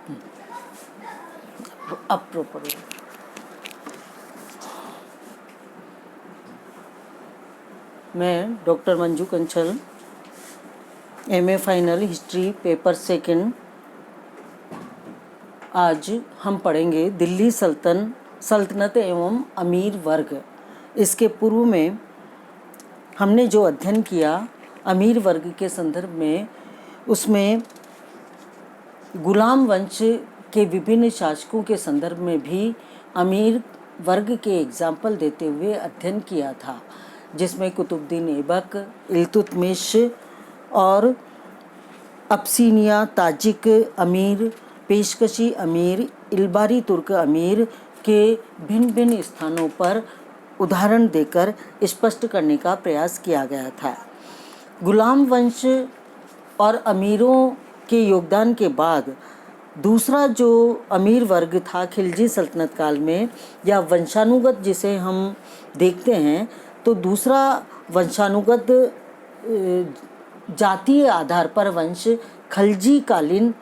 अब प्रॉपर मैं doctor Manju Kanchal, MA final history paper second. आज हम पढ़ेंगे दिल्ली सल्तनत एवं अमीर वर्ग। इसके पूर्व में हमने जो अध्ययन किया अमीर वर्ग के संदर्भ में, उसमें गुलाम वंश के विभिन्न शासकों के संदर्भ में भी अमीर वर्ग के एग्जाम्पल देते हुए अध्ययन किया था, जिसमें कुतुबुद्दीन ऐबक, इल्तुतमिश और अब्सीनिया ताजिक अमीर, पेशकशी अमीर, इल्बारी तुर्क अमीर के भिन्न भिन्न स्थानों पर उदाहरण देकर स्पष्ट करने का प्रयास किया गया था। गुलाम वंश और अमीरों के योगदान के बाद दूसरा जो अमीर वर्ग था खिलजी सल्तनत काल में, या वंशानुगत जिसे हम देखते हैं, तो दूसरा वंशानुगत जातीय आधार पर वंश खलजी कालीन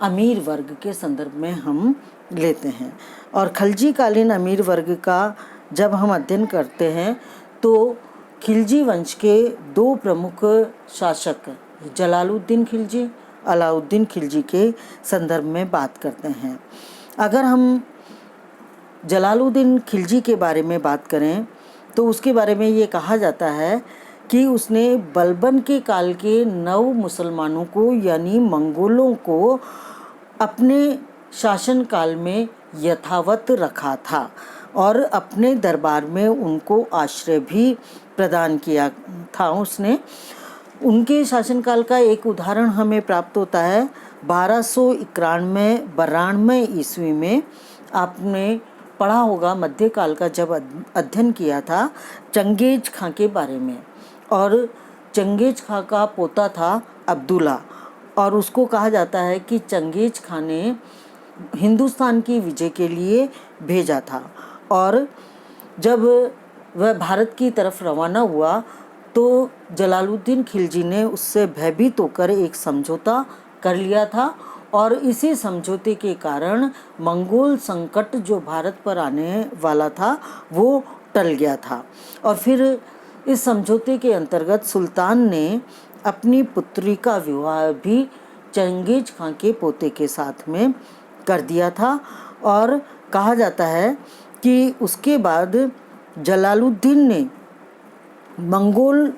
अमीर वर्ग के संदर्भ में हम लेते हैं। और खलजी कालीन अमीर वर्ग का जब हम अध्ययन करते हैं तो खिलजी वंश के दो प्रमुख शासक जलालुद्दीन खिलजी, अलाउद्दीन खिलजी के संदर्भ में बात करते हैं। अगर हम जलालुद्दीन खिलजी के बारे में बात करें तो उसके बारे में ये कहा जाता है कि उसने बलबन के काल के नव मुसलमानों को यानी मंगोलों को अपने शासन काल में यथावत रखा था और अपने दरबार में उनको आश्रय भी प्रदान किया था। उसने उनके शासनकाल का एक उदाहरण हमें प्राप्त होता है 1291-92 ईस्वी में। आपने पढ़ा होगा मध्यकाल का जब अध्ययन किया था चंगेज खां के बारे में, और चंगेज खां का पोता था अब्दुल्ला, और उसको कहा जाता है कि चंगेज खां ने हिंदुस्तान की विजय के लिए भेजा था, और जब वह भारत की तरफ रवाना हुआ तो जलालुद्दीन खिलजी ने उससे भयभीत होकर एक समझौता कर लिया था, और इसी समझौते के कारण मंगोल संकट जो भारत पर आने वाला था वो टल गया था। और फिर इस समझौते के अंतर्गत सुल्तान ने अपनी पुत्री का विवाह भी चंगेज खां के पोते के साथ में कर दिया था, और कहा जाता है कि उसके बाद जलालुद्दीन ने मंगोल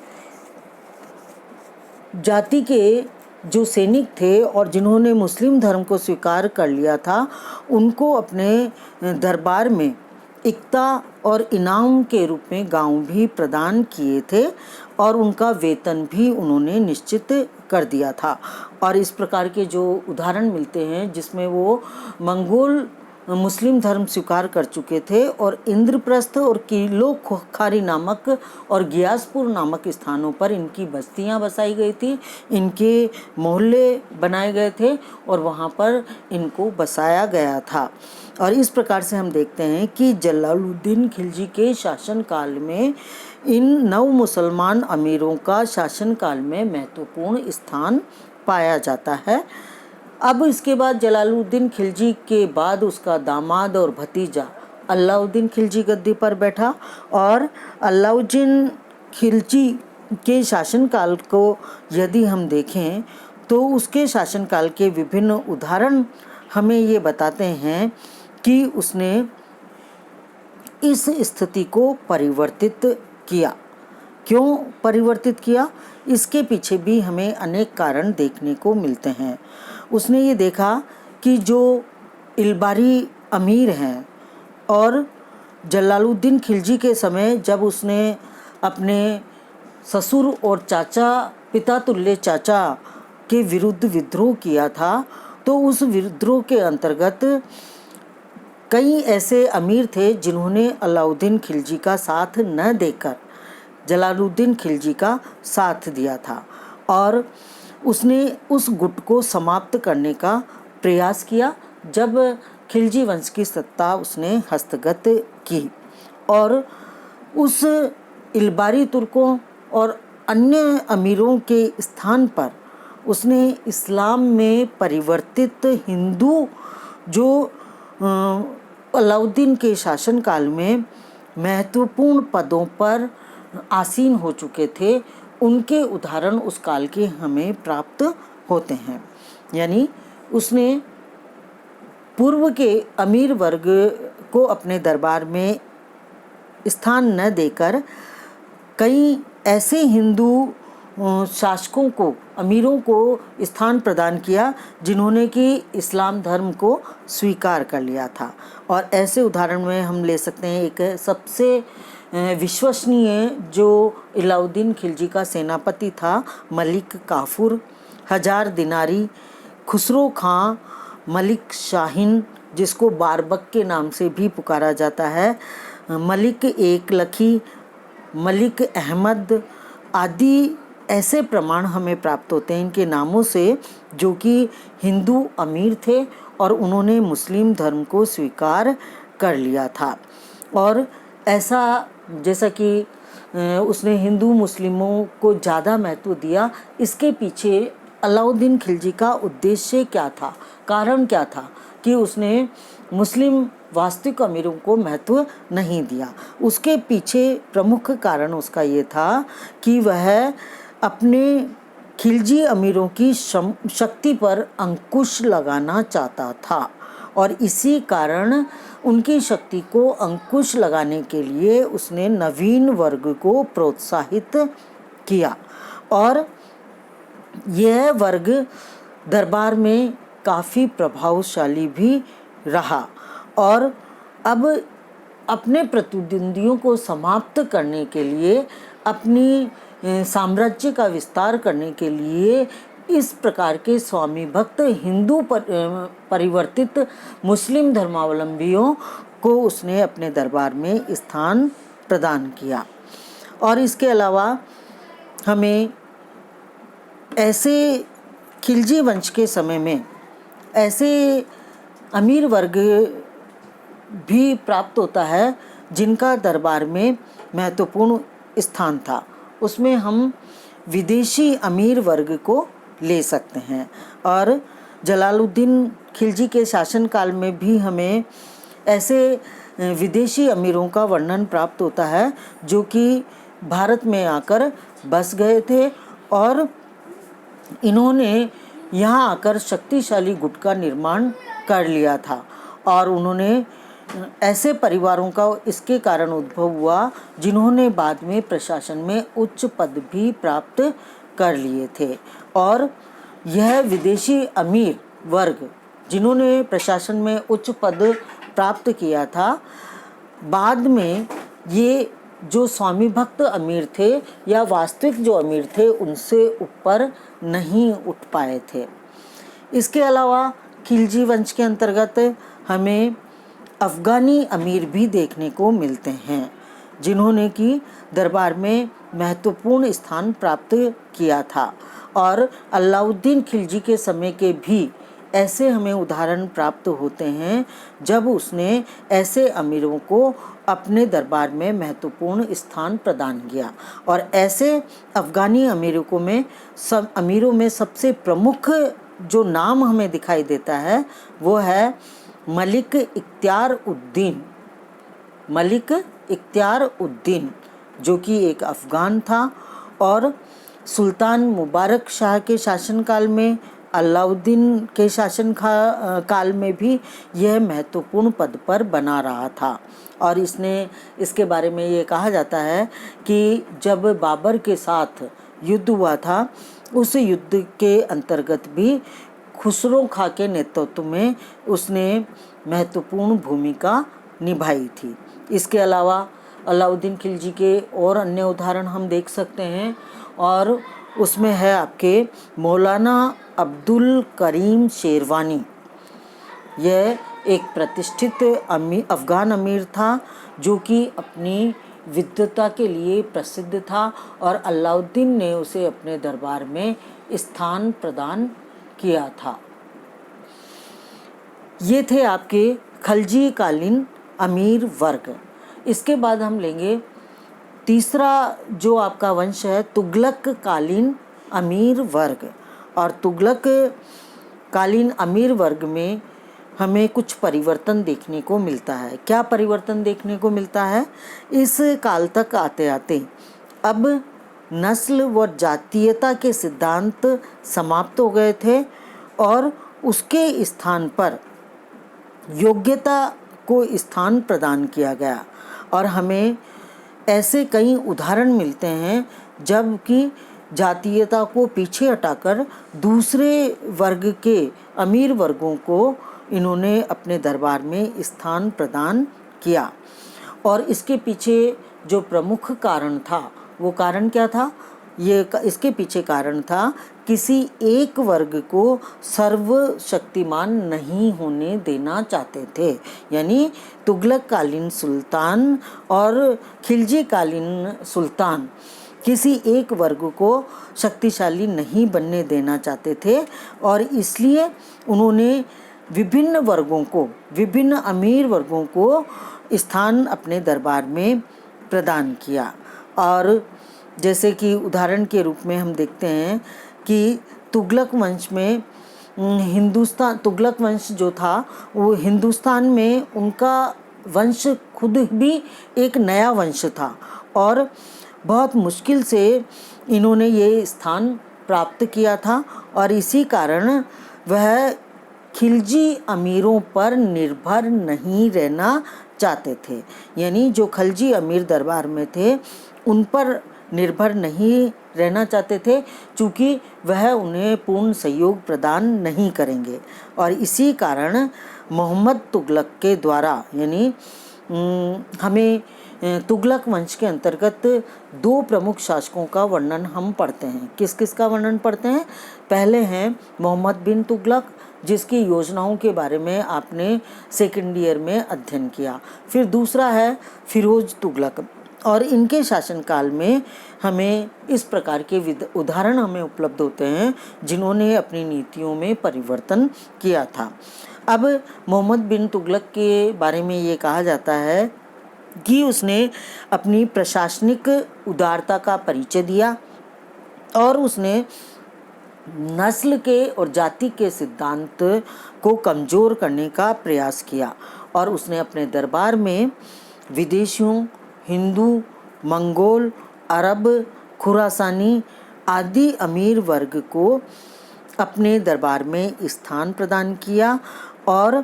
जाति के जो सैनिक थे और जिन्होंने मुस्लिम धर्म को स्वीकार कर लिया था, उनको अपने दरबार में इक्ता और इनाम के रूप में गांव भी प्रदान किए थे, और उनका वेतन भी उन्होंने निश्चित कर दिया था। और इस प्रकार के जो उदाहरण मिलते हैं जिसमें वो मंगोल मुस्लिम धर्म स्वीकार कर चुके थे, और इंद्रप्रस्थ और किलो खारी नामक और गियासपुर नामक स्थानों पर इनकी बस्तियां बसाई गई थी, इनके मोहल्ले बनाए गए थे और वहां पर इनको बसाया गया था। और इस प्रकार से हम देखते हैं कि जलालुद्दीन खिलजी के शासनकाल में इन नव मुसलमान अमीरों का शासनकाल में महत्वपूर्ण स्थान पाया जाता है। अब इसके बाद जलालुद्दीन खिलजी के बाद उसका दामाद और भतीजा अलाउद्दीन खिलजी गद्दी पर बैठा, और अलाउद्दीन खिलजी के शासनकाल को यदि हम देखें तो उसके शासनकाल के विभिन्न उदाहरण हमें ये बताते हैं कि उसने इस स्थिति को परिवर्तित किया। क्यों परिवर्तित किया, इसके पीछे भी हमें अनेक कारण देखने को मिलते हैं। उसने ये देखा कि जो इल्बारी अमीर हैं, और जलालुद्दीन खिलजी के समय जब उसने अपने ससुर और चाचा, पिता तुल्य चाचा के विरुद्ध विद्रोह किया था, तो उस विद्रोह के अंतर्गत कई ऐसे अमीर थे जिन्होंने अलाउद्दीन खिलजी का साथ न देकर जलालुद्दीन खिलजी का साथ दिया था, और उसने उस गुट को समाप्त करने का प्रयास किया जब खिलजी वंश की सत्ता उसने हस्तगत की, और उस इल्बारी तुर्कों और अन्य अमीरों के स्थान पर उसने इस्लाम में परिवर्तित हिंदू जो अलाउद्दीन के शासनकाल में महत्वपूर्ण पदों पर आसीन हो चुके थे, उनके उदाहरण उस काल के हमें प्राप्त होते हैं। यानी उसने पूर्व के अमीर वर्ग को अपने दरबार में स्थान न देकर कई ऐसे हिंदू शासकों को, अमीरों को स्थान प्रदान किया जिन्होंने कि इस्लाम धर्म को स्वीकार कर लिया था। और ऐसे उदाहरण में हम ले सकते हैं, एक सबसे विश्वसनीय जो अलाउद्दीन खिलजी का सेनापति था, मलिक काफूर, हजार दिनारी, खुसरो खां, मलिक शाहीन जिसको बारबक के नाम से भी पुकारा जाता है, मलिक एक लखी, मलिक अहमद आदि ऐसे प्रमाण हमें प्राप्त होते हैं इनके नामों से, जो कि हिंदू अमीर थे और उन्होंने मुस्लिम धर्म को स्वीकार कर लिया था। और ऐसा जैसा कि उसने हिंदू मुस्लिमों को ज़्यादा महत्व दिया, इसके पीछे अलाउद्दीन खिलजी का उद्देश्य क्या था, कारण क्या था कि उसने मुस्लिम वास्तविक अमीरों को महत्व नहीं दिया। उसके पीछे प्रमुख कारण उसका ये था कि वह अपने खिलजी अमीरों की शक्ति पर अंकुश लगाना चाहता था और इसी कारण उनकी शक्ति को अंकुश लगाने के लिए उसने नवीन वर्ग को प्रोत्साहित किया और यह वर्ग दरबार में काफ़ी प्रभावशाली भी रहा। और अब अपने प्रतिद्वंदियों को समाप्त करने के लिए, अपनी साम्राज्य का विस्तार करने के लिए इस प्रकार के स्वामी भक्त हिंदू परिवर्तित मुस्लिम धर्मावलंबियों को उसने अपने दरबार में स्थान प्रदान किया। और इसके अलावा हमें ऐसे खिलजी वंश के समय में ऐसे अमीर वर्ग भी प्राप्त होता है जिनका दरबार में महत्वपूर्ण स्थान था। उसमें हम विदेशी अमीर वर्ग को ले सकते हैं। और जलालुद्दीन खिलजी के शासनकाल में भी हमें ऐसे विदेशी अमीरों का वर्णन प्राप्त होता है जो कि भारत में आकर बस गए थे और इन्होंने यहाँ आकर शक्तिशाली गुट का निर्माण कर लिया था। और उन्होंने ऐसे परिवारों का इसके कारण उद्भव हुआ जिन्होंने बाद में प्रशासन में उच्च पद भी प्राप्त कर लिए थे। और यह विदेशी अमीर वर्ग जिन्होंने प्रशासन में उच्च पद प्राप्त किया था, बाद में ये जो स्वामी भक्त अमीर थे या वास्तविक जो अमीर थे उनसे ऊपर नहीं उठ पाए थे। इसके अलावा खिलजी वंश के अंतर्गत हमें अफ़गानी अमीर भी देखने को मिलते हैं जिन्होंने कि दरबार में महत्वपूर्ण स्थान प्राप्त किया था। और अलाउद्दीन खिलजी के समय के भी ऐसे हमें उदाहरण प्राप्त होते हैं जब उसने ऐसे अमीरों को अपने दरबार में महत्वपूर्ण स्थान प्रदान किया। और ऐसे अफ़गानी अमीरों में सबसे प्रमुख जो नाम हमें दिखाई देता है वो है मलिक इख्तियार उद्दीन जो कि एक अफ़गान था। और सुल्तान मुबारक शाह के शासनकाल में, अलाउद्दीन के शासन काल में भी यह महत्वपूर्ण पद पर बना रहा था। और इसके बारे में ये कहा जाता है कि जब बाबर के साथ युद्ध हुआ था, उस युद्ध के अंतर्गत भी खुसरो खां के नेतृत्व में उसने महत्वपूर्ण भूमिका निभाई थी। इसके अलावा अलाउद्दीन खिलजी के और अन्य उदाहरण हम देख सकते हैं और उसमें है आपके मौलाना अब्दुल करीम शेरवानी। यह एक प्रतिष्ठित अफ़गान अमीर था जो कि अपनी विद्वता के लिए प्रसिद्ध था और अलाउद्दीन ने उसे अपने दरबार में स्थान प्रदान किया था। ये थे आपके खिलजी कालीन अमीर वर्ग। इसके बाद हम लेंगे तीसरा जो आपका वंश है तुगलक कालीन अमीर वर्ग। और तुगलक कालीन अमीर वर्ग में हमें कुछ परिवर्तन देखने को मिलता है। क्या परिवर्तन देखने को मिलता है? इस काल तक आते आते अब नस्ल व जातीयता के सिद्धांत समाप्त हो गए थे और उसके स्थान पर योग्यता को स्थान प्रदान किया गया। और हमें ऐसे कई उदाहरण मिलते हैं जबकि जातीयता को पीछे हटाकर दूसरे वर्ग के अमीर वर्गों को इन्होंने अपने दरबार में स्थान प्रदान किया। और इसके पीछे जो प्रमुख कारण था वो कारण क्या था? इसके पीछे कारण था किसी एक वर्ग को सर्वशक्तिमान नहीं होने देना चाहते थे। यानी तुगलक कालीन सुल्तान और खिलजी कालीन सुल्तान किसी एक वर्ग को शक्तिशाली नहीं बनने देना चाहते थे और इसलिए उन्होंने विभिन्न वर्गों को, विभिन्न अमीर वर्गों को स्थान अपने दरबार में प्रदान किया। और जैसे कि उदाहरण के रूप में हम देखते हैं कि तुगलक वंश में तुगलक वंश जो था वो हिंदुस्तान में उनका वंश खुद भी एक नया वंश था और बहुत मुश्किल से इन्होंने ये स्थान प्राप्त किया था और इसी कारण वह खिलजी अमीरों पर निर्भर नहीं रहना चाहते थे। यानी जो खिलजी अमीर दरबार में थे उन पर निर्भर नहीं रहना चाहते थे क्योंकि वह उन्हें पूर्ण सहयोग प्रदान नहीं करेंगे। और इसी कारण मोहम्मद तुगलक के द्वारा, यानी हमें तुगलक वंश के अंतर्गत दो प्रमुख शासकों का वर्णन हम पढ़ते हैं। किस किस का वर्णन पढ़ते हैं? पहले हैं मोहम्मद बिन तुगलक, जिसकी योजनाओं के बारे में आपने सेकंड ईयर में अध्ययन किया। फिर दूसरा है फिरोज तुगलक और इनके शासनकाल में हमें इस प्रकार के उदाहरण हमें उपलब्ध होते हैं जिन्होंने अपनी नीतियों में परिवर्तन किया था। अब मोहम्मद बिन तुगलक के बारे में ये कहा जाता है कि उसने अपनी प्रशासनिक उदारता का परिचय दिया और उसने नस्ल के और जाति के सिद्धांत को कमज़ोर करने का प्रयास किया और उसने अपने दरबार में विदेशियों, हिंदू, मंगोल, अरब, खुरासानी आदि अमीर वर्ग को अपने दरबार में स्थान प्रदान किया और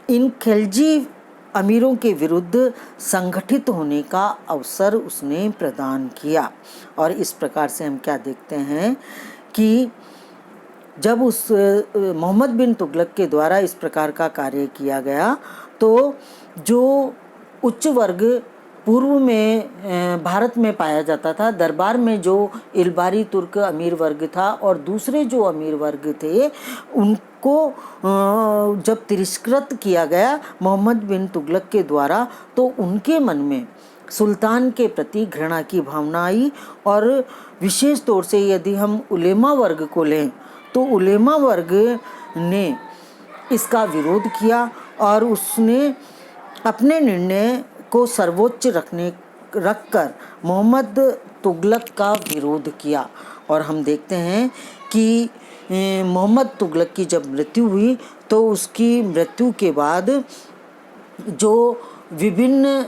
इन खिलजी अमीरों के विरुद्ध संगठित होने का अवसर उसने प्रदान किया। और इस प्रकार से हम क्या देखते हैं कि जब उस मोहम्मद बिन तुगलक के द्वारा इस प्रकार का कार्य किया गया तो जो उच्च वर्ग पूर्व में भारत में पाया जाता था, दरबार में जो इल्बारी तुर्क अमीर वर्ग था और दूसरे जो अमीर वर्ग थे उनको जब तिरस्कृत किया गया मोहम्मद बिन तुगलक के द्वारा तो उनके मन में सुल्तान के प्रति घृणा की भावना आई। और विशेष तौर से यदि हम उलेमा वर्ग को लें तो उलेमा वर्ग ने इसका विरोध किया और उसने अपने निर्णय को सर्वोच्च रखकर मोहम्मद तुगलक का विरोध किया। और हम देखते हैं कि मोहम्मद तुगलक की जब मृत्यु हुई तो उसकी मृत्यु के बाद जो विभिन्न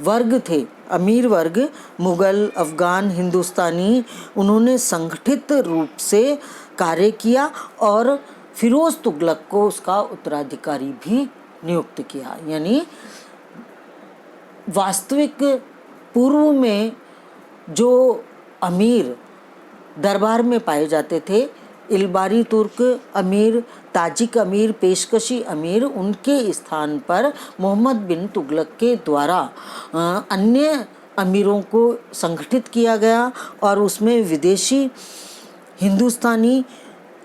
वर्ग थे, अमीर वर्ग, मुग़ल, अफ़गान, हिंदुस्तानी, उन्होंने संगठित रूप से कार्य किया और फिरोज़ तुगलक को उसका उत्तराधिकारी भी नियुक्त किया। यानी वास्तविक पूर्व में जो अमीर दरबार में पाए जाते थे, इल्बारी तुर्क अमीर, ताजिक अमीर, पेशकशी अमीर, उनके स्थान पर मोहम्मद बिन तुगलक के द्वारा अन्य अमीरों को संगठित किया गया और उसमें विदेशी, हिंदुस्तानी,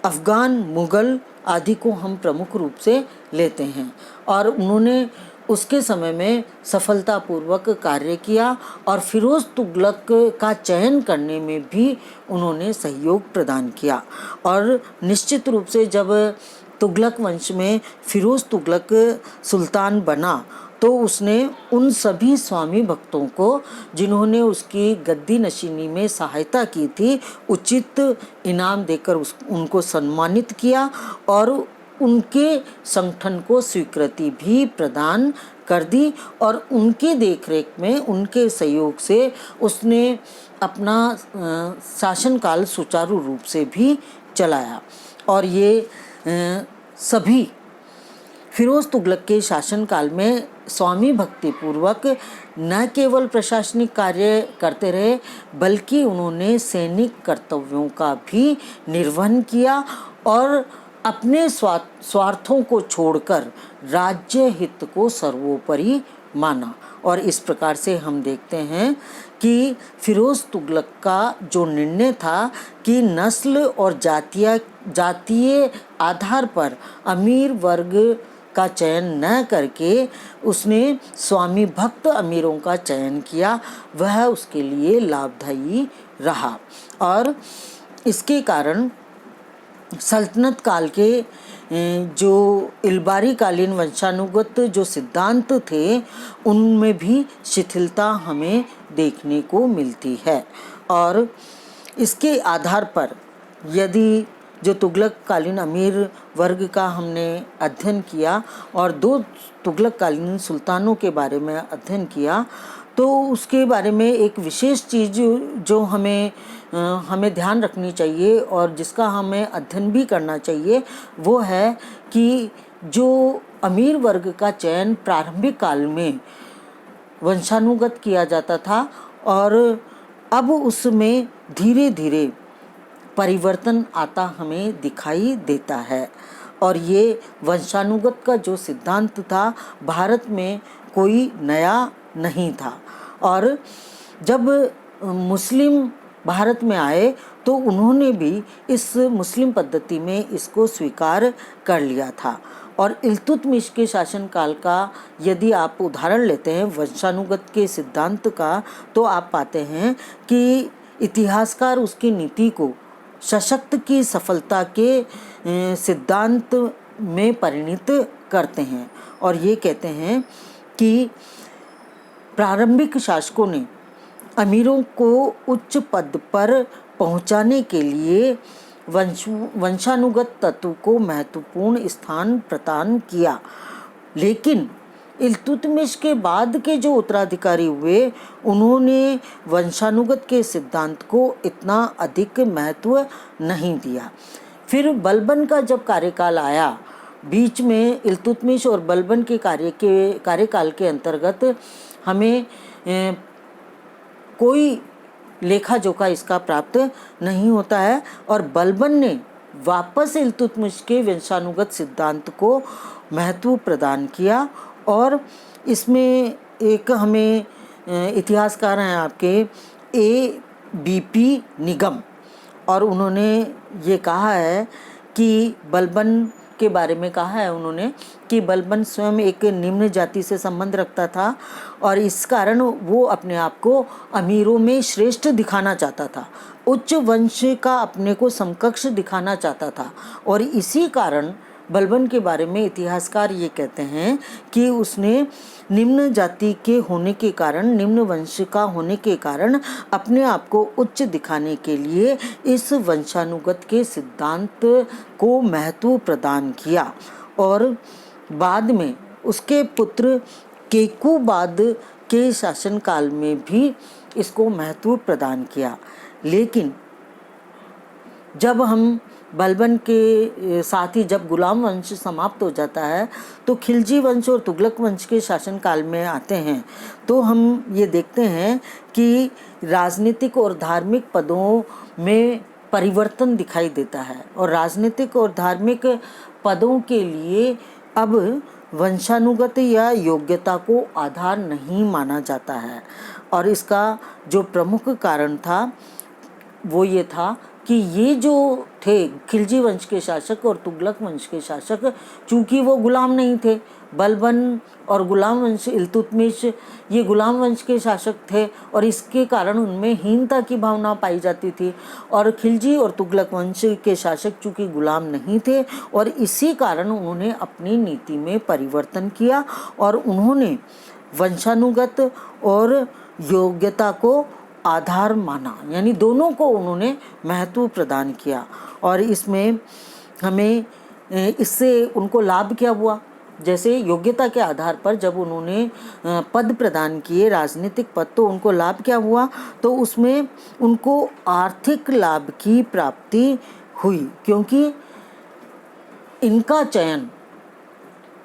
अफ़गान, मुग़ल आदि को हम प्रमुख रूप से लेते हैं। और उन्होंने उसके समय में सफलतापूर्वक कार्य किया और फिरोज़ तुगलक का चयन करने में भी उन्होंने सहयोग प्रदान किया। और निश्चित रूप से जब तुगलक वंश में फिरोज़ तुगलक सुल्तान बना तो उसने उन सभी स्वामी भक्तों को जिन्होंने उसकी गद्दी नशीनी में सहायता की थी उचित इनाम देकर उनको सम्मानित किया और उनके संगठन को स्वीकृति भी प्रदान कर दी और उनकी देखरेख में उनके सहयोग से उसने अपना शासनकाल सुचारू रूप से भी चलाया। और ये सभी फिरोज तुगलक के शासनकाल में स्वामी भक्ति पूर्वक न केवल प्रशासनिक कार्य करते रहे बल्कि उन्होंने सैनिक कर्तव्यों का भी निर्वहन किया और अपने स्वार्थों को छोड़कर राज्य हित को सर्वोपरि माना। और इस प्रकार से हम देखते हैं कि फिरोज तुगलक का जो निर्णय था कि नस्ल और जातीय आधार पर अमीर वर्ग का चयन न करके उसने स्वामी भक्त अमीरों का चयन किया, वह उसके लिए लाभदायी रहा। और इसके कारण सल्तनत काल के जो इलबारी कालीन वंशानुगत जो सिद्धांत थे उनमें भी शिथिलता हमें देखने को मिलती है। और इसके आधार पर यदि जो तुगलक कालीन अमीर वर्ग का हमने अध्ययन किया और 2 तुगलक कालीन सुल्तानों के बारे में अध्ययन किया तो उसके बारे में एक विशेष चीज़ जो हमें ध्यान रखनी चाहिए और जिसका हमें अध्ययन भी करना चाहिए वो है कि जो अमीर वर्ग का चयन प्रारंभिक काल में वंशानुगत किया जाता था और अब उसमें धीरे धीरे परिवर्तन आता हमें दिखाई देता है। और ये वंशानुगत का जो सिद्धांत था भारत में कोई नया नहीं था। और जब मुस्लिम भारत में आए तो उन्होंने भी इस मुस्लिम पद्धति में इसको स्वीकार कर लिया था। और इल्तुतमिश के शासनकाल का यदि आप उदाहरण लेते हैं वंशानुगत के सिद्धांत का तो आप पाते हैं कि इतिहासकार उसकी नीति को सशक्त की सफलता के सिद्धांत में परिणित करते हैं और ये कहते हैं कि प्रारंभिक शासकों ने अमीरों को उच्च पद पर पहुंचाने के लिए वंशानुगत तत्व को महत्वपूर्ण स्थान प्रदान किया, लेकिन इल्तुतमिश के बाद के जो उत्तराधिकारी हुए उन्होंने वंशानुगत के सिद्धांत को इतना अधिक महत्व नहीं दिया। फिर बलबन का जब कार्यकाल आया, बीच में इल्तुतमिश और बलबन के कार्यकाल के अंतर्गत हमें कोई लेखा जोखा इसका प्राप्त नहीं होता है और बलबन ने वापस इल्तुतमिश के वंशानुगत सिद्धांत को महत्व प्रदान किया। और इसमें एक हमें इतिहासकार हैं आपके ABP निगम और उन्होंने ये कहा है कि बलबन के बारे में कहा है उन्होंने कि बलबन स्वयं एक निम्न जाति से संबंध रखता था और इस कारण वो अपने आप को अमीरों में श्रेष्ठ दिखाना चाहता था, उच्च वंश का अपने को समकक्ष दिखाना चाहता था। और इसी कारण बलबन के बारे में इतिहासकार ये कहते हैं कि उसने निम्न जाति के होने के कारण, निम्न वंश का होने के कारण अपने आप को उच्च दिखाने के लिए इस वंशानुगत के सिद्धांत को महत्व प्रदान किया। और बाद में उसके पुत्र केकुबाद के शासनकाल में भी इसको महत्व प्रदान किया। लेकिन जब हम बलबन के साथ ही जब गुलाम वंश समाप्त हो जाता है तो खिलजी वंश और तुगलक वंश के शासनकाल में आते हैं तो हम ये देखते हैं कि राजनीतिक और धार्मिक पदों में परिवर्तन दिखाई देता है और राजनीतिक और धार्मिक पदों के लिए अब वंशानुगत या योग्यता को आधार नहीं माना जाता है। और इसका जो प्रमुख कारण था वो ये था कि ये जो थे खिलजी वंश के शासक और तुगलक वंश के शासक, चूँकि वो गुलाम नहीं थे, बलबन और गुलाम वंश इल्तुतमिश ये गुलाम वंश के शासक थे और इसके कारण उनमें हीनता की भावना पाई जाती थी। और खिलजी और तुगलक वंश के शासक चूँकि गुलाम नहीं थे और इसी कारण उन्होंने अपनी नीति में परिवर्तन किया और उन्होंने वंशानुगत और योग्यता को आधार माना, यानी दोनों को उन्होंने महत्व प्रदान किया। और इसमें हमें इससे उनको लाभ क्या हुआ, जैसे योग्यता के आधार पर जब उन्होंने पद प्रदान किए, राजनीतिक पद, तो उनको लाभ क्या हुआ, तो उसमें उनको आर्थिक लाभ की प्राप्ति हुई, क्योंकि इनका चयन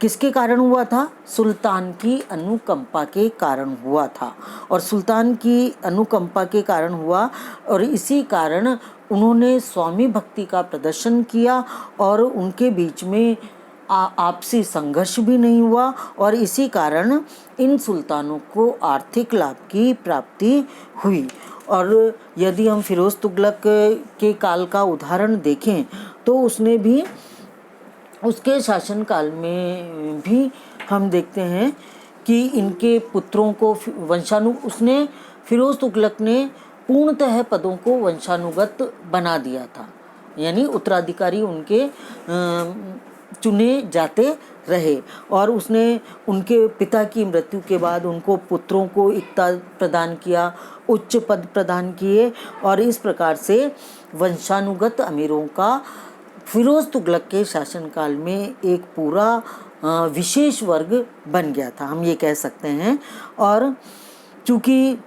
किसके कारण हुआ था, सुल्तान की अनुकंपा के कारण हुआ था। और सुल्तान की अनुकंपा के कारण हुआ और इसी कारण उन्होंने स्वामी भक्ति का प्रदर्शन किया और उनके बीच में आपसी संघर्ष भी नहीं हुआ और इसी कारण इन सुल्तानों को आर्थिक लाभ की प्राप्ति हुई। और यदि हम फिरोज तुगलक के काल का उदाहरण देखें तो उसके शासनकाल में भी हम देखते हैं कि इनके पुत्रों को उसने फिरोज तुगलक ने पूर्णतः पदों को वंशानुगत बना दिया था, यानी उत्तराधिकारी उनके चुने जाते रहे। और उसने उनके पिता की मृत्यु के बाद उनको पुत्रों को इक्ता प्रदान किया, उच्च पद प्रदान किए और इस प्रकार से वंशानुगत अमीरों का फिरोज तुगलक के शासनकाल में एक पूरा विशेष वर्ग बन गया था, हम ये कह सकते हैं। और चूँकि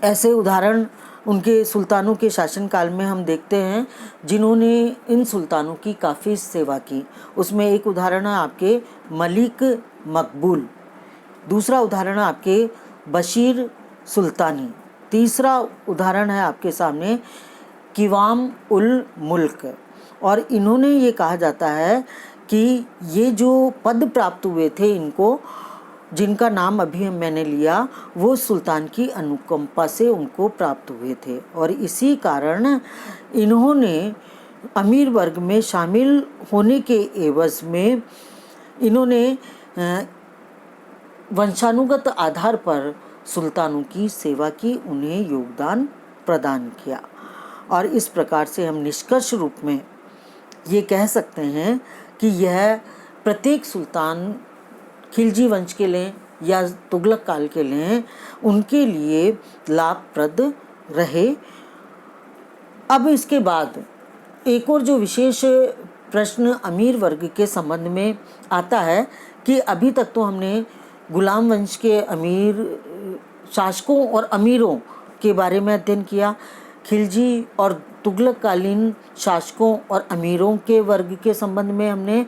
ऐसे उदाहरण उनके सुल्तानों के शासनकाल में हम देखते हैं जिन्होंने इन सुल्तानों की काफ़ी सेवा की। उसमें एक उदाहरण है आपके मलिक मकबूल, दूसरा उदाहरण है आपके बशीर सुल्तानी, तीसरा उदाहरण है आपके सामने किवाम उल मुल्क। और इन्होंने ये कहा जाता है कि ये जो पद प्राप्त हुए थे इनको, जिनका नाम अभी मैंने लिया, वो सुल्तान की अनुकंपा से उनको प्राप्त हुए थे और इसी कारण इन्होंने अमीर वर्ग में शामिल होने के एवज में इन्होंने वंशानुगत आधार पर सुल्तानों की सेवा की, उन्हें योगदान प्रदान किया। और इस प्रकार से हम निष्कर्ष रूप में ये कह सकते हैं कि यह प्रत्येक सुल्तान खिलजी वंश के लिए या तुगलक काल के लिए उनके लिए लाभप्रद रहे। अब इसके बाद एक और जो विशेष प्रश्न अमीर वर्ग के संबंध में आता है कि अभी तक तो हमने गुलाम वंश के अमीर शासकों और अमीरों के बारे में अध्ययन किया, खिलजी और तुगलक कालीन शासकों और अमीरों के वर्ग के संबंध में हमने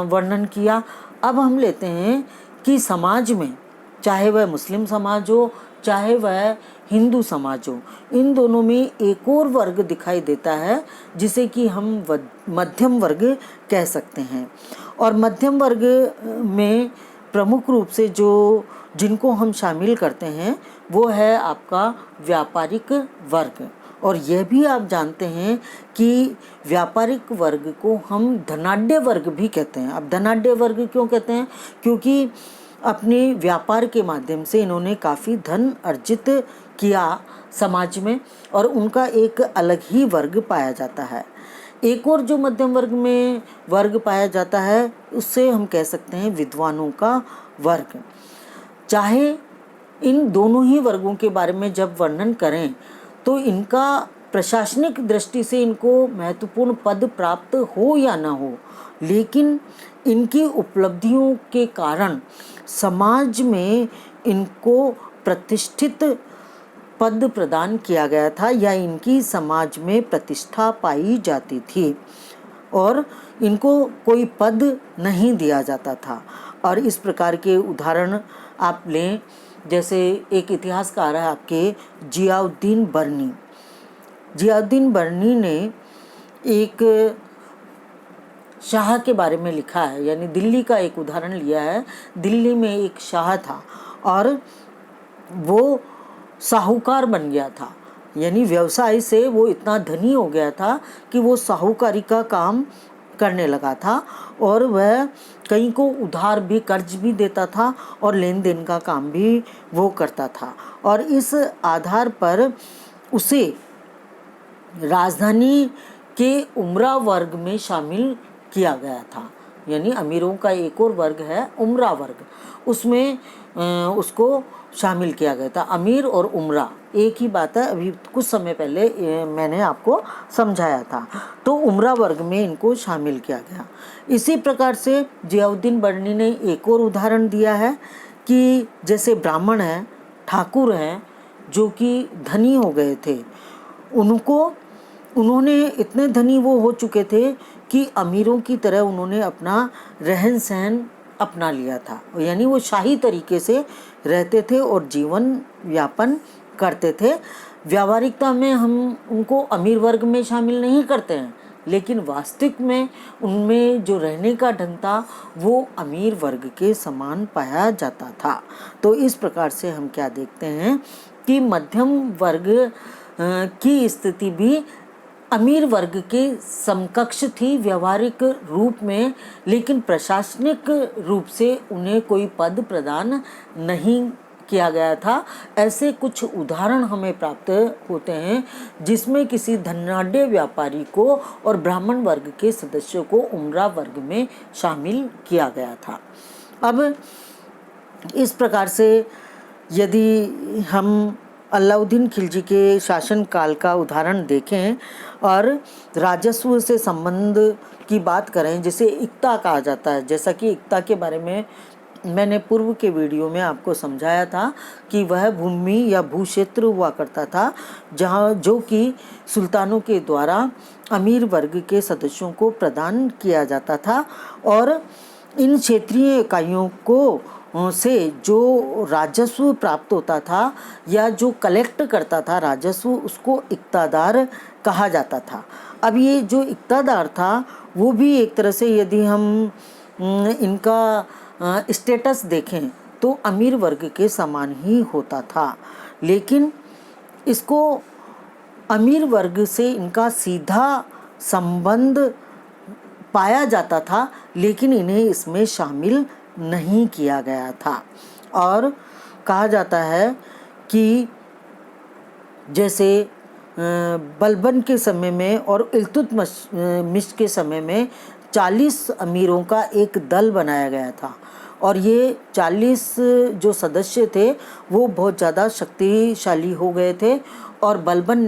वर्णन किया। अब हम लेते हैं कि समाज में, चाहे वह मुस्लिम समाज हो चाहे वह हिंदू समाज हो, इन दोनों में एक और वर्ग दिखाई देता है जिसे कि हम मध्यम वर्ग कह सकते हैं। और मध्यम वर्ग में प्रमुख रूप से जिनको हम शामिल करते हैं वो है आपका व्यापारिक वर्ग। और यह भी आप जानते हैं कि व्यापारिक वर्ग को हम धनाढ्य वर्ग भी कहते हैं। अब धनाढ्य वर्ग क्यों कहते हैं? क्योंकि अपने व्यापार के माध्यम से इन्होंने काफ़ी धन अर्जित किया समाज में और उनका एक अलग ही वर्ग पाया जाता है। एक और जो मध्यम वर्ग में वर्ग पाया जाता है उससे हम कह सकते हैं विद्वानों का वर्ग। चाहे इन दोनों ही वर्गों के बारे में जब वर्णन करें तो इनका प्रशासनिक दृष्टि से इनको महत्वपूर्ण पद प्राप्त हो या ना हो, लेकिन इनकी उपलब्धियों के कारण समाज में इनको प्रतिष्ठित पद प्रदान किया गया था या इनकी समाज में प्रतिष्ठा पाई जाती थी और इनको कोई पद नहीं दिया जाता था। और इस प्रकार के उदाहरण आप लें, जैसे एक इतिहासकार है आपके जियाउद्दीन बर्नी। जियाउद्दीन बर्नी ने एक शाह के बारे में लिखा है, यानी दिल्ली का एक उदाहरण लिया है। दिल्ली में एक शाह था और वो साहूकार बन गया था यानी व्यवसाय से वो इतना धनी हो गया था कि वो साहूकारी का काम करने लगा था और वह कहीं को उधार भी, कर्ज भी देता था और लेन देन का काम भी वो करता था। और इस आधार पर उसे राजधानी के उमरा वर्ग में शामिल किया गया था। यानी अमीरों का एक और वर्ग है उमरा वर्ग, उसमें उसको शामिल किया गया था। अमीर और उमरा एक ही बात है, अभी कुछ समय पहले मैंने आपको समझाया था। तो उमरा वर्ग में इनको शामिल किया गया। इसी प्रकार से जियाउद्दीन बर्नी ने एक और उदाहरण दिया है कि जैसे ब्राह्मण हैं, ठाकुर हैं, जो कि धनी हो गए थे, उन्होंने इतने धनी वो हो चुके थे कि अमीरों की तरह उन्होंने अपना रहन सहन अपना लिया था। यानी वो शाही तरीके से रहते थे और जीवन यापन करते थे। व्यावहारिकता में हम उनको अमीर वर्ग में शामिल नहीं करते हैं, लेकिन वास्तविक में उनमें जो रहने का ढंग था वो अमीर वर्ग के समान पाया जाता था। तो इस प्रकार से हम क्या देखते हैं कि मध्यम वर्ग की स्थिति भी अमीर वर्ग के समकक्ष थी व्यवहारिक रूप में, लेकिन प्रशासनिक रूप से उन्हें कोई पद प्रदान नहीं किया गया था। ऐसे कुछ उदाहरण हमें प्राप्त होते हैं जिसमें किसी धनाढ्य व्यापारी को और ब्राह्मण वर्ग के सदस्यों को उमरा वर्ग में शामिल किया गया था। अब इस प्रकार से यदि हम अलाउद्दीन खिलजी के शासन काल का उदाहरण देखें और राजस्व से संबंध की बात करें, जिसे इक्ता कहा जाता है, जैसा कि इक्ता के बारे में मैंने पूर्व के वीडियो में आपको समझाया था कि वह भूमि या भूक्षेत्र हुआ करता था जहाँ जो कि सुल्तानों के द्वारा अमीर वर्ग के सदस्यों को प्रदान किया जाता था। और इन क्षेत्रीय इकाइयों को से जो राजस्व प्राप्त होता था या जो कलेक्ट करता था राजस्व, उसको इक्तादार कहा जाता था। अब ये जो इक्तादार था वो भी एक तरह से यदि हम इनका स्टेटस देखें तो अमीर वर्ग के समान ही होता था, लेकिन इसको अमीर वर्ग से इनका सीधा संबंध पाया जाता था, लेकिन इन्हें इसमें शामिल नहीं किया गया था। और कहा जाता है कि जैसे बलबन के समय में और इल्तुतमिश के समय में 40 अमीरों का एक दल बनाया गया था और ये 40 जो सदस्य थे वो बहुत ज़्यादा शक्तिशाली हो गए थे और बलबन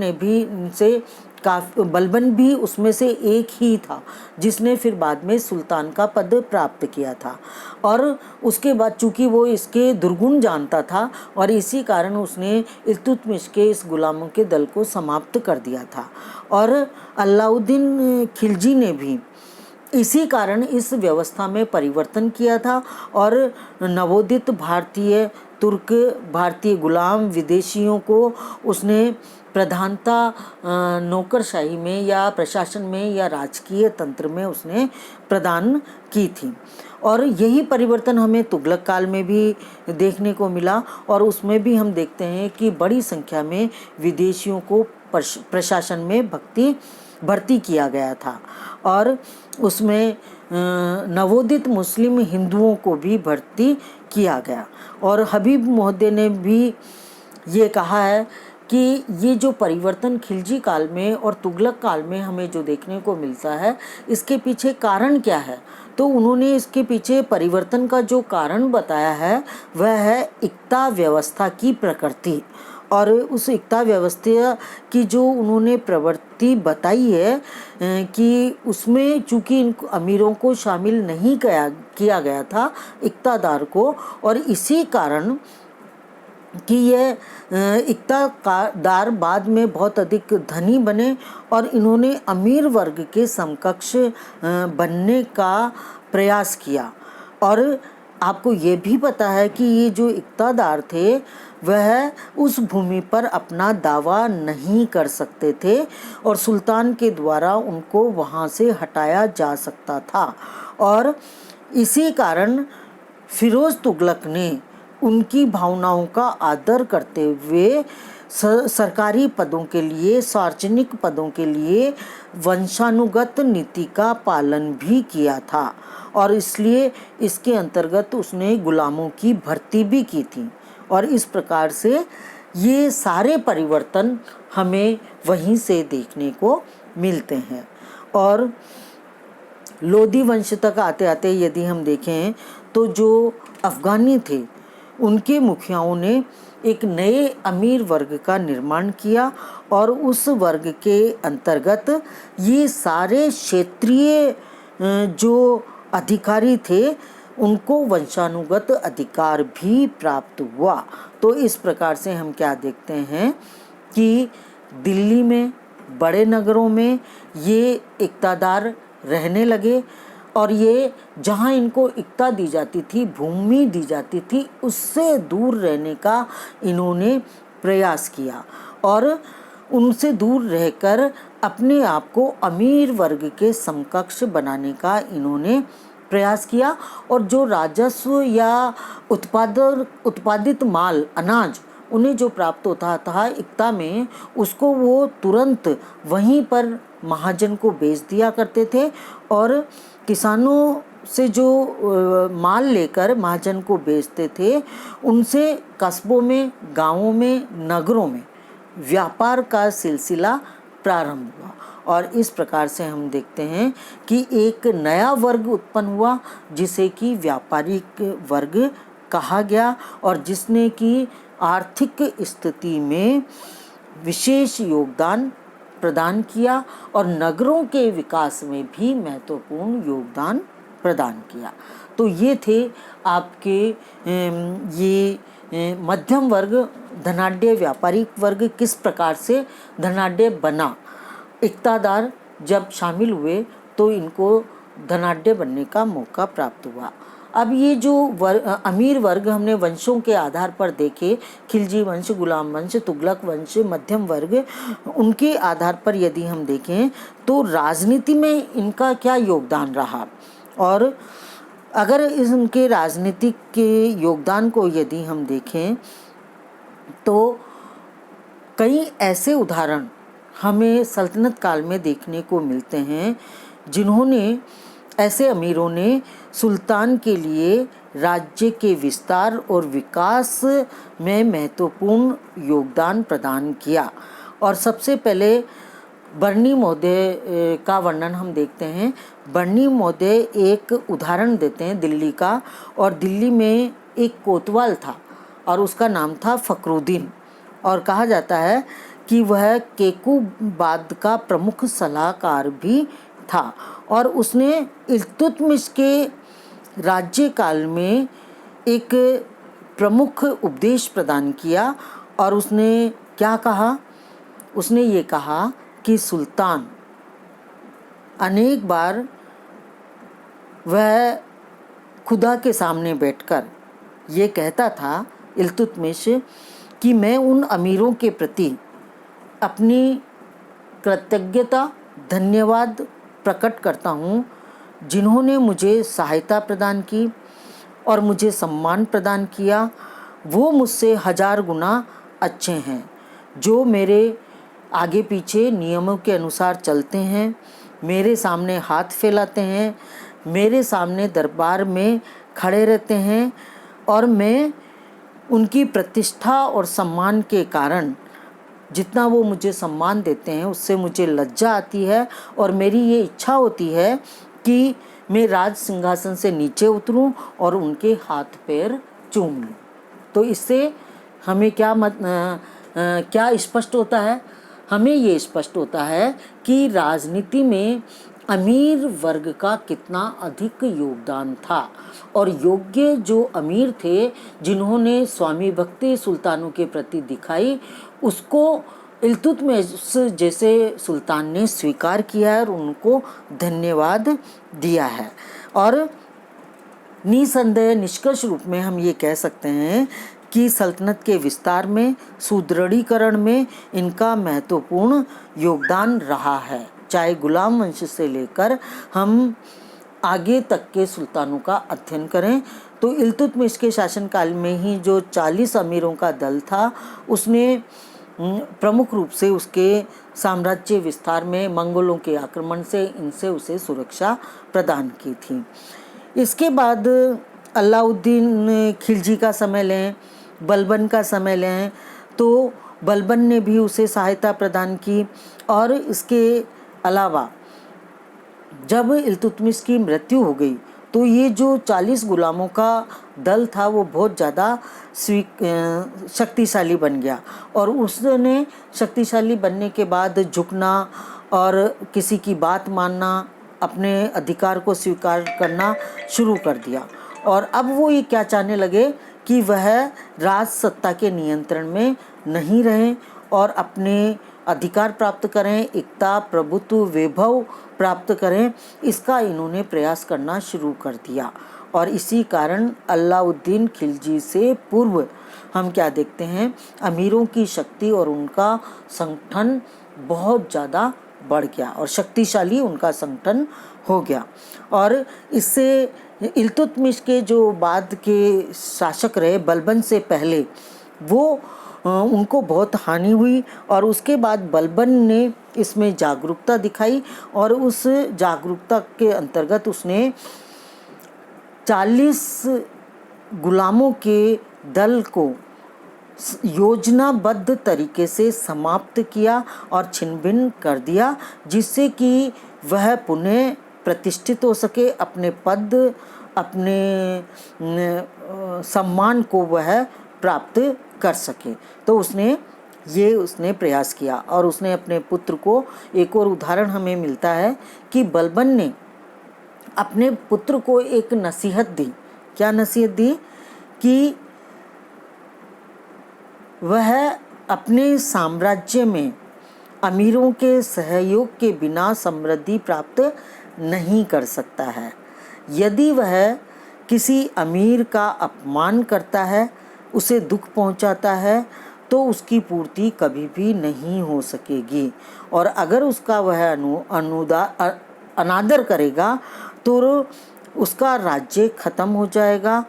भी उसमें से एक ही था जिसने फिर बाद में सुल्तान का पद प्राप्त किया था। और उसके बाद चूंकि वो इसके दुर्गुण जानता था और इसी कारण उसने इल्तुतमिश के इस गुलामों के दल को समाप्त कर दिया था। और अलाउद्दीन खिलजी ने भी इसी कारण इस व्यवस्था में परिवर्तन किया था और नवोदित भारतीय, तुर्क, भारतीय गुलाम, विदेशियों को उसने प्रधानता नौकरशाही में या प्रशासन में या राजकीय तंत्र में उसने प्रदान की थी। और यही परिवर्तन हमें तुगलक काल में भी देखने को मिला और उसमें भी हम देखते हैं कि बड़ी संख्या में विदेशियों को प्रशासन में भर्ती किया गया था और उसमें नवोदित मुस्लिम हिंदुओं को भी भर्ती किया गया। और हबीब महोदय ने भी ये कहा है कि ये जो परिवर्तन खिलजी काल में और तुगलक काल में हमें जो देखने को मिलता है, इसके पीछे कारण क्या है। तो उन्होंने इसके पीछे परिवर्तन का जो कारण बताया है वह है इक्ता व्यवस्था की प्रकृति। और उस इक्ता व्यवस्था की जो उन्होंने प्रवृत्ति बताई है कि उसमें चूंकि इन अमीरों को शामिल नहीं किया गया था इक्तादार को, और इसी कारण कि यह इक्तादार बाद में बहुत अधिक धनी बने और इन्होंने अमीर वर्ग के समकक्ष बनने का प्रयास किया। और आपको ये भी पता है कि ये जो इक्तादार थे वह उस भूमि पर अपना दावा नहीं कर सकते थे और सुल्तान के द्वारा उनको वहाँ से हटाया जा सकता था। और इसी कारण फिरोज़ तुगलक ने उनकी भावनाओं का आदर करते हुए सरकारी पदों के लिए, सार्वजनिक पदों के लिए वंशानुगत नीति का पालन भी किया था और इसलिए इसके अंतर्गत उसने गुलामों की भर्ती भी की थी। और इस प्रकार से ये सारे परिवर्तन हमें वहीं से देखने को मिलते हैं। और लोदी वंश तक आते आते यदि हम देखें तो जो अफ़गानी थे उनके मुखियाओं ने एक नए अमीर वर्ग का निर्माण किया और उस वर्ग के अंतर्गत ये सारे क्षेत्रीय जो अधिकारी थे उनको वंशानुगत अधिकार भी प्राप्त हुआ। तो इस प्रकार से हम क्या देखते हैं कि दिल्ली में, बड़े नगरों में ये इक़्तादार रहने लगे और ये जहाँ इनको इक़्ता दी जाती थी, भूमि दी जाती थी, उससे दूर रहने का इन्होंने प्रयास किया और उनसे दूर रहकर अपने आप को अमीर वर्ग के समकक्ष बनाने का इन्होंने प्रयास किया। और जो राजस्व या उत्पादित माल, अनाज उन्हें जो प्राप्त होता था इक़्ता में, उसको वो तुरंत वहीं पर महाजन को बेच दिया करते थे और किसानों से जो माल लेकर महाजन को बेचते थे उनसे कस्बों में, गांवों में, नगरों में व्यापार का सिलसिला प्रारंभ हुआ। और इस प्रकार से हम देखते हैं कि एक नया वर्ग उत्पन्न हुआ जिसे कि व्यापारिक वर्ग कहा गया और जिसने कि आर्थिक स्थिति में विशेष योगदान प्रदान किया और नगरों के विकास में भी महत्वपूर्ण योगदान प्रदान किया। तो ये थे आपके ये मध्यम वर्ग, धनाढ्य व्यापारिक वर्ग किस प्रकार से धनाढ्य बना। इक़्तादार जब शामिल हुए तो इनको धनाढ्य बनने का मौका प्राप्त हुआ। अब ये जो अमीर वर्ग हमने वंशों के आधार पर देखे, खिलजी वंश, गुलाम वंश, तुगलक वंश, मध्यम वर्ग, उनके आधार पर यदि हम देखें तो राजनीति में इनका क्या योगदान रहा। और अगर इनके राजनीतिक के योगदान को यदि हम देखें तो कई ऐसे उदाहरण हमें सल्तनत काल में देखने को मिलते हैं जिन्होंने, ऐसे अमीरों ने सुल्तान के लिए राज्य के विस्तार और विकास में महत्वपूर्ण योगदान प्रदान किया। और सबसे पहले बर्नी महोदय का वर्णन हम देखते हैं। बर्नी महोदय एक उदाहरण देते हैं दिल्ली का, और दिल्ली में एक कोतवाल था और उसका नाम था फ़खरुद्दीन और कहा जाता है कि वह केकूबाद का प्रमुख सलाहकार भी था और उसने इल्तुतमिश के राज्यकाल में एक प्रमुख उपदेश प्रदान किया। और उसने क्या कहा? उसने ये कहा कि सुल्तान अनेक बार वह खुदा के सामने बैठकर ये कहता था, इल्तुतमिश, कि मैं उन अमीरों के प्रति अपनी कृतज्ञता, धन्यवाद प्रकट करता हूँ जिन्होंने मुझे सहायता प्रदान की और मुझे सम्मान प्रदान किया। वो मुझसे 1000 गुना अच्छे हैं, जो मेरे आगे पीछे नियमों के अनुसार चलते हैं, मेरे सामने हाथ फैलाते हैं, मेरे सामने दरबार में खड़े रहते हैं और मैं उनकी प्रतिष्ठा और सम्मान के कारण जितना वो मुझे सम्मान देते हैं उससे मुझे लज्जा आती है और मेरी ये इच्छा होती है कि मैं राज सिंहासन से नीचे उतरूं और उनके हाथ पैर चूम लूं। तो इससे हमें क्या स्पष्ट होता है? हमें ये स्पष्ट होता है कि राजनीति में अमीर वर्ग का कितना अधिक योगदान था और योग्य जो अमीर थे जिन्होंने स्वामी भक्ति सुल्तानों के प्रति दिखाई, उसको इल्तुतमिश जैसे सुल्तान ने स्वीकार किया है और उनको धन्यवाद दिया है। और निसंदेह निष्कर्ष रूप में हम ये कह सकते हैं कि सल्तनत के विस्तार में, सुदृढ़ीकरण में इनका महत्वपूर्ण योगदान रहा है। चाहे गुलाम वंश से लेकर हम आगे तक के सुल्तानों का अध्ययन करें तो इल्तुतमिश के शासनकाल में ही जो 40 अमीरों का दल था उसने प्रमुख रूप से उसके साम्राज्य विस्तार में मंगोलों के आक्रमण से इनसे उसे सुरक्षा प्रदान की थी। इसके बाद अलाउद्दीन खिलजी का समय लें, बलबन का समय लें, तो बलबन ने भी उसे सहायता प्रदान की। और इसके अलावा जब इल्तुतमिश की मृत्यु हो गई तो ये जो 40 गुलामों का दल था वो बहुत ज़्यादा शक्तिशाली बन गया। और उसने शक्तिशाली बनने के बाद झुकना और किसी की बात मानना, अपने अधिकार को स्वीकार करना शुरू कर दिया। और अब वो ये क्या चाहने लगे कि वह राज सत्ता के नियंत्रण में नहीं रहें और अपने अधिकार प्राप्त करें, एकता, प्रभुत्व, वैभव प्राप्त करें। इसका इन्होंने प्रयास करना शुरू कर दिया। और इसी कारण अलाउद्दीन खिलजी से पूर्व हम क्या देखते हैं, अमीरों की शक्ति और उनका संगठन बहुत ज़्यादा बढ़ गया और शक्तिशाली उनका संगठन हो गया। और इससे इल्तुतमिश के जो बाद के शासक रहे बलबन से पहले, वो उनको बहुत हानि हुई। और उसके बाद बलबन ने इसमें जागरूकता दिखाई और उस जागरूकता के अंतर्गत उसने 40 गुलामों के दल को योजनाबद्ध तरीके से समाप्त किया और छिन्न-भिन्न कर दिया, जिससे कि वह पुनः प्रतिष्ठित हो सके, अपने पद, अपने सम्मान को वह प्राप्त कर सके। तो उसने प्रयास किया। और उसने अपने पुत्र को, एक और उदाहरण हमें मिलता है कि बलबन ने अपने पुत्र को एक नसीहत दी। क्या नसीहत दी? कि वह अपने साम्राज्य में अमीरों के सहयोग के बिना समृद्धि प्राप्त नहीं कर सकता है। यदि वह किसी अमीर का अपमान करता है, उसे दुख पहुंचाता है, तो उसकी पूर्ति कभी भी नहीं हो सकेगी। और अगर उसका वह अनादर करेगा तो उसका राज्य खत्म हो जाएगा।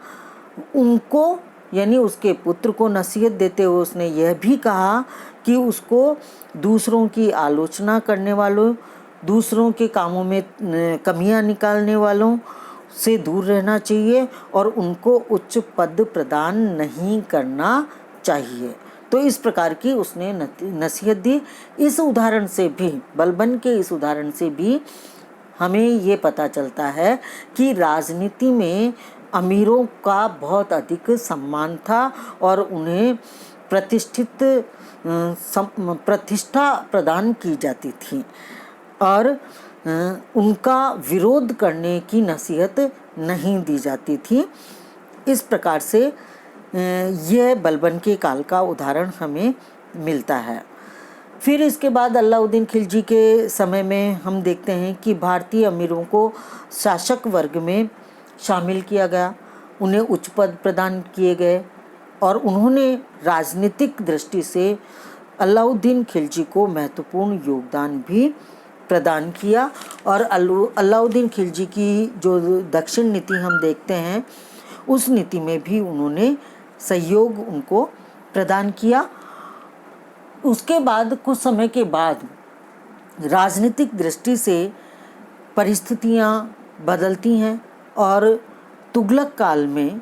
उनको यानी उसके पुत्र को नसीहत देते हुए उसने यह भी कहा कि उसको दूसरों की आलोचना करने वालों, दूसरों के कामों में कमियां निकालने वालों से दूर रहना चाहिए और उनको उच्च पद प्रदान नहीं करना चाहिए। तो इस प्रकार की उसने नसीहत दी। इस उदाहरण से भी, बलबन के इस उदाहरण से भी हमें ये पता चलता है कि राजनीति में अमीरों का बहुत अधिक सम्मान था और उन्हें प्रतिष्ठा प्रदान की जाती थी और उनका विरोध करने की नसीहत नहीं दी जाती थी। इस प्रकार से यह बलबन के काल का उदाहरण हमें मिलता है। फिर इसके बाद अलाउद्दीन खिलजी के समय में हम देखते हैं कि भारतीय अमीरों को शासक वर्ग में शामिल किया गया, उन्हें उच्च पद प्रदान किए गए और उन्होंने राजनीतिक दृष्टि से अलाउद्दीन खिलजी को महत्वपूर्ण योगदान भी प्रदान किया। और अलाउद्दीन खिलजी की जो दक्षिण नीति हम देखते हैं, उस नीति में भी उन्होंने सहयोग उनको प्रदान किया। उसके बाद कुछ समय के बाद राजनीतिक दृष्टि से परिस्थितियां बदलती हैं और तुगलक काल में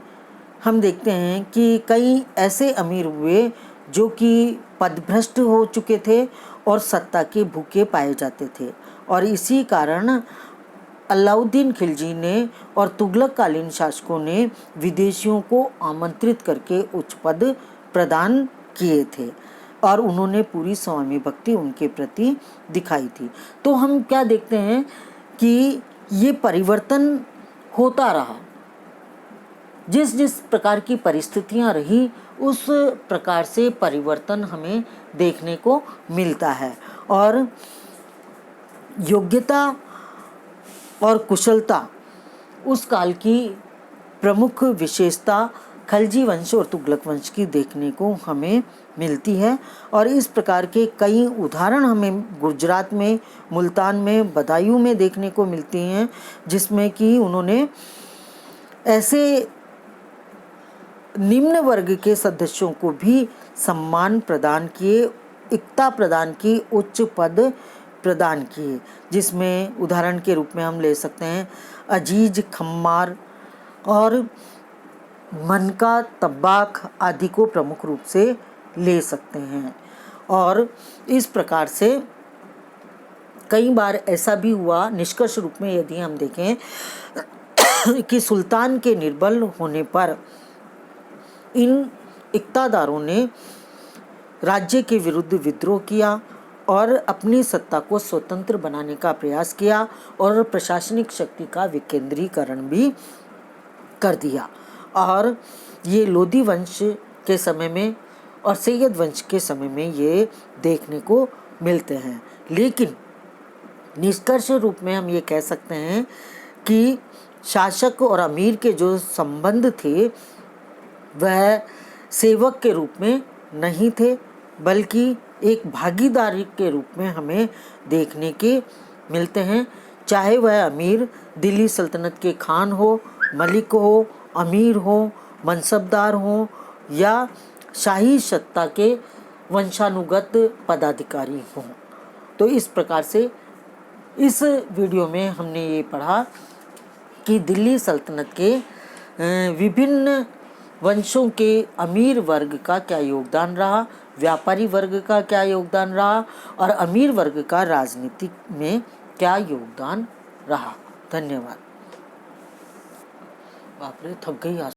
हम देखते हैं कि कई ऐसे अमीर हुए जो कि पदभ्रष्ट हो चुके थे और सत्ता के भूखे पाए जाते थे। और इसी कारण अलाउद्दीन खिलजी ने और तुगलकालीन शासकों ने विदेशियों को आमंत्रित करके उच्च पद प्रदान किए थे और उन्होंने पूरी स्वामी भक्ति उनके प्रति दिखाई थी। तो हम क्या देखते हैं कि ये परिवर्तन होता रहा, जिस जिस प्रकार की परिस्थितियां रही उस प्रकार से परिवर्तन हमें देखने को मिलता है। और योग्यता और कुशलता उस काल की प्रमुख विशेषता खलजी वंश और तुगलक वंश की देखने को हमें मिलती है। और इस प्रकार के कई उदाहरण हमें गुजरात में, मुल्तान में, बदायूं में देखने को मिलती हैं, जिसमें कि उन्होंने ऐसे निम्न वर्ग के सदस्यों को भी सम्मान प्रदान किए एकता प्रदान की, उच्च पद प्रदान किए, जिसमें उदाहरण के रूप में हम ले सकते हैं अजीज खम्मार और मनका तब्बाक आदि को प्रमुख रूप से ले सकते हैं। और इस प्रकार से कई बार ऐसा भी हुआ, निष्कर्ष रूप में यदि हम देखें कि सुल्तान के निर्बल होने पर इन इक्तादारों ने राज्य के विरुद्ध विद्रोह किया और अपनी सत्ता को स्वतंत्र बनाने का प्रयास किया और प्रशासनिक शक्ति का विकेंद्रीकरण भी कर दिया। और ये लोदी वंश के समय में और सैयद वंश के समय में ये देखने को मिलते हैं। लेकिन निष्कर्ष रूप में हम ये कह सकते हैं कि शासक और अमीर के जो संबंध थे वह सेवक के रूप में नहीं थे, बल्कि एक भागीदारी के रूप में हमें देखने के मिलते हैं। चाहे वह अमीर दिल्ली सल्तनत के खान हो, मलिक हो, अमीर हो, मनसबदार हो या शाही सत्ता के वंशानुगत पदाधिकारी हों। तो इस प्रकार से इस वीडियो में हमने ये पढ़ा कि दिल्ली सल्तनत के विभिन्न वंशों के अमीर वर्ग का क्या योगदान रहा, व्यापारी वर्ग का क्या योगदान रहा और अमीर वर्ग का राजनीति में क्या योगदान रहा। धन्यवाद। बाप रे, थक गई आज।